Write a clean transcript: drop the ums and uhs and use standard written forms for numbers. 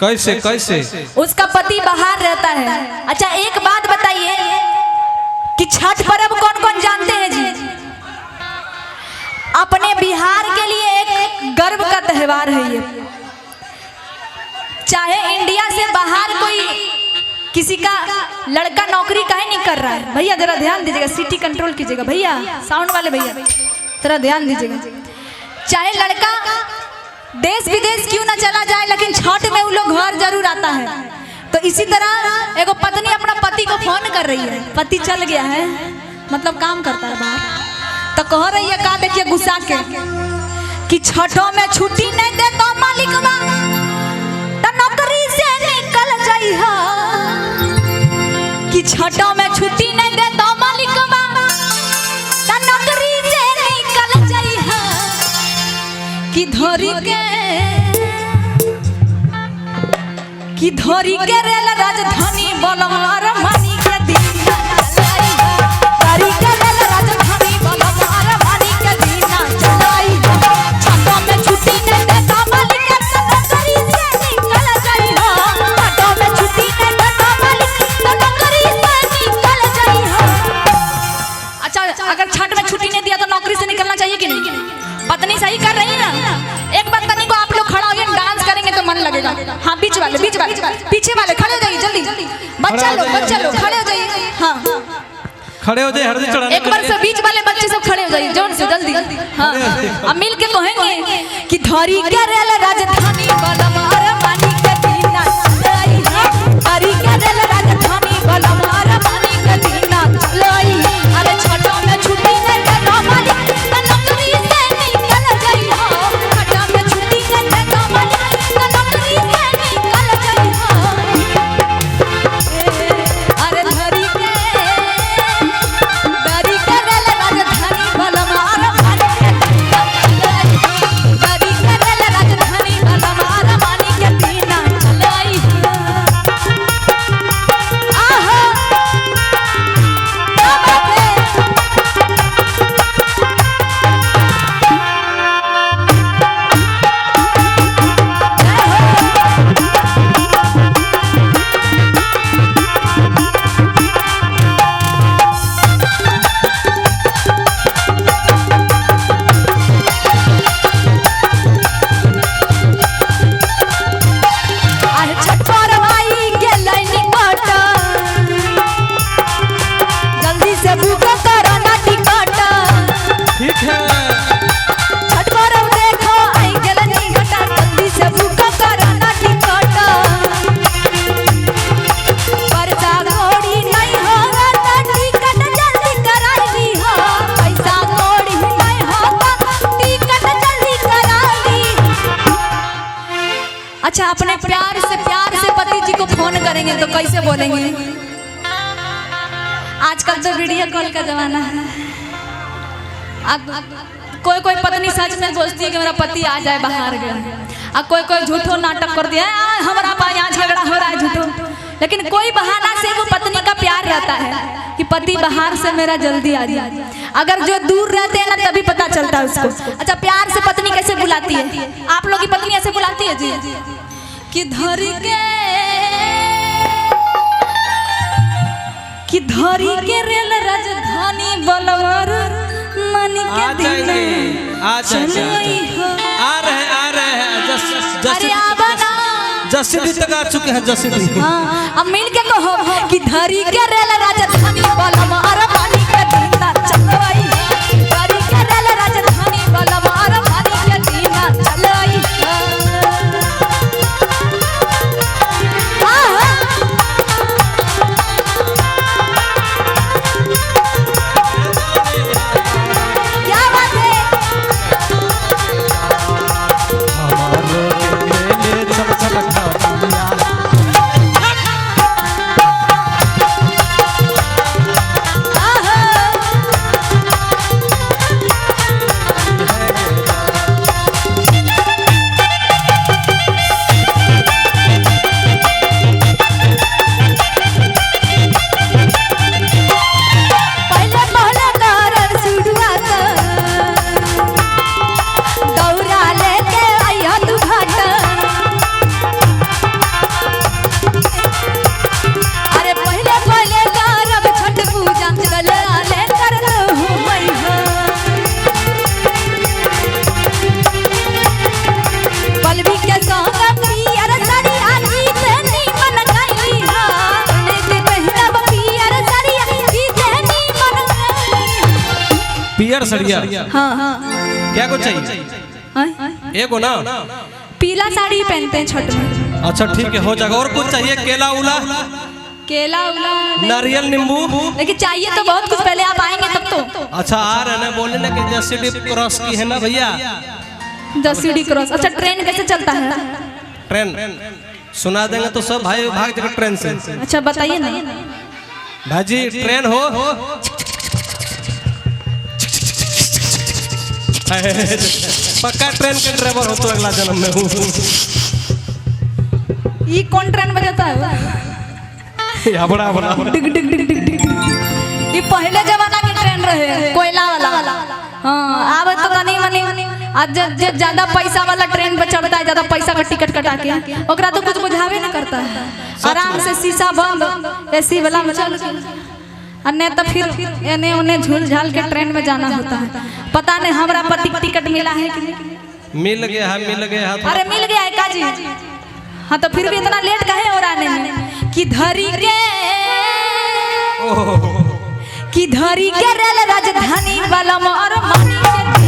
कैसे कैसे? उसका पति बाहर रहता है। अच्छा एक बात बताइए कि छठ पर्व कौन कौन जानते हैं जी? अपने बिहार के लिए एक गर्व का त्योहार है ये। चाहे इंडिया से बाहर कोई किसी का लड़का नौकरी काहे नहीं कर रहा है, भैया जरा ध्यान दीजिएगा, सिटी कंट्रोल कीजिएगा भैया, साउंड वाले भैया जरा ध्यान दीजिएगा। चाहे लड़का देश विदेश क्यों ना चला जाए, लेकिन छठ में वो लोग घर जरूर आता है। तो इसी तरह एगो पत्नी अपना पति को फोन कर रही है, पति चल गया है मतलब काम करता है बाहर, तो कह रही है का देखिए गुस्सा के कि छठों में छुट्टी नहीं दे तो मालिकवा तो नौकरी से निकल जाई है, कि छठों में छुट्टी नहीं दे तो मालिकवा तो नौकरी से निकल जाई है, कि धोरी के रेल राजधानी बलवार मानी के दिन चलाई है, धोरी के रेल राजधानी बलवार मानी के दिन चलाई है, छठों में छुट्टी नहीं दे तो मालिक तो नौकरी से निकल जाई है, छठों में छुट्टी नहीं दे तो मालिक तो नौकरी से निकल जाई है। अच्छा अगर छठ में छुट्टी नहीं दिया तो नौकरी से निकलना चाहिए कि नहीं? पत्नी सही कर रही है ना? एक बार तनी को आप लोग खड़ा होकर डांस करेंगे तो मन लगेगा। हाँ बीच वाले पीछे वाले खड़े हो जाइए जल्दी, बच्चा लोग खड़े हो जाइए। हाँ खड़े हो जाइए, हरदी चढ़ाने। एक बार से बीच वाले बच्चे सब खड़े हो जाइए जोर से जल्दी। हाँ अब मिल के कहेंगे कि धोरी के रेल राजधानी बलवार मानी के दिन चलाई है, धोरी के रेल राजधानी बलवार मानी के दिन चलाई है, अरे छठों में छुट्टी नहीं दे तो मालिक तो नौकरी से निकल जाई हो, छठों में छुट्टी नहीं दे तो मालिक तो नौकरी से निकल जाई हो, अरे धोरी के रेल राजधानी बलवार मानी के दिन चलाई है, धोरी के रेल राजधानी बलवार मानी के दिन चलाई है। आहो क्या बात है। छठ पर्वाई के लाइन काटा, जल्दी से बुक कराना टिकट, ठीक है। छठ पर्व देखो आई गेल निकटा, जल्दी से बुक कराना टिकट, पैसा कौड़ी नहीं होगा तो टिकट जल्दी कराई दी हो, पैसा कौड़ी नहीं होगा टिकट जल्दी कराई दी। अच्छा अपने प्यार से पति जी को फोन करेंगे तो कैसे बोलेंगे? आजकल तो वीडियो कॉल का जमाना है। कोई पत्नी सच में सोचती है कि मेरा पति आ जाए बाहर गया, और कोई झूठो नाटक कर दिया हमारा यहाँ झगड़ा हो रहा है झूठो, लेकिन कोई बहाना से वो पत्नी का प्यार रहता है कि पति बाहर से मेरा जल्दी आ जाए। अगर जो दूर रहते हैं ना तभी पता चलता है उसको। अच्छा प्यार से पत्नी कैसे बुलाती है? आप लोग की पत्नी ऐसे बुलाती है जी कि धोरी के रेल राजधानी बलवार मानी के दिन चलाई है। आ रहे हैं जसीदी तक आ चुके हैं जसीदी। हाँ अब मिल के कहो कि धोरी के रेल राजधानी बलवार मानी के दिन चलाई है, धोरी के रेल राजधानी बलवार मानी के दिन चलाई है। क्या बात है। सड़िया। हाँ हाँ क्या कुछ चाहिए? एक हो ना? पीला साड़ी पहनते हैं छठ में। अच्छा ठीक है, हो जाएगा। और कुछ चाहिए? केला उला, केला उला नहीं। नारियल, नींबू? लेकिन चाहिए तो बहुत कुछ, पहले आप आएंगे तब तो। अच्छा आ रहे ना, बोले ना कि जसीडी क्रॉस की है ना भैया। जसीडी क्रॉस। अच्छा ट्रेन कैसे चलता है? ट्रेन सुना देंगे तो सब भाई भाग जाएगा ट्रेन से। अच्छा बताइए ना भाजी। ट्रेन हो पक्का ट्रेन के ड्राइवर हो तो अगला जन्म में हूँ। ये कौन ट्रेन बजाता है? बड़ा बड़ा डिग डिग डिग डिग डिग। ये पहले जमाना के ट्रेन रहे, कोयला वाला। हाँ अब तो कनी मनी आज ज्यादा पैसा वाला ट्रेन पर चढ़ता है, ज्यादा पैसा का टिकट कटा के, ओकरा तो कुछ बुझावे नहीं करता है। आराम से शीशा बंद एसी वाला में चल के, और नहीं तो फिर एने ओने झूल झाल के ट्रेन में जाना होता है। पता नहीं हमरा पति टिकट मिला है कि नहीं? मिल गया है, मिल गया है। अरे मिल गया है काजी। हाँ तो फिर भी इतना लेट काहे हो रहा है? कि धरी के रेल राजधानी वाला मोर मानी के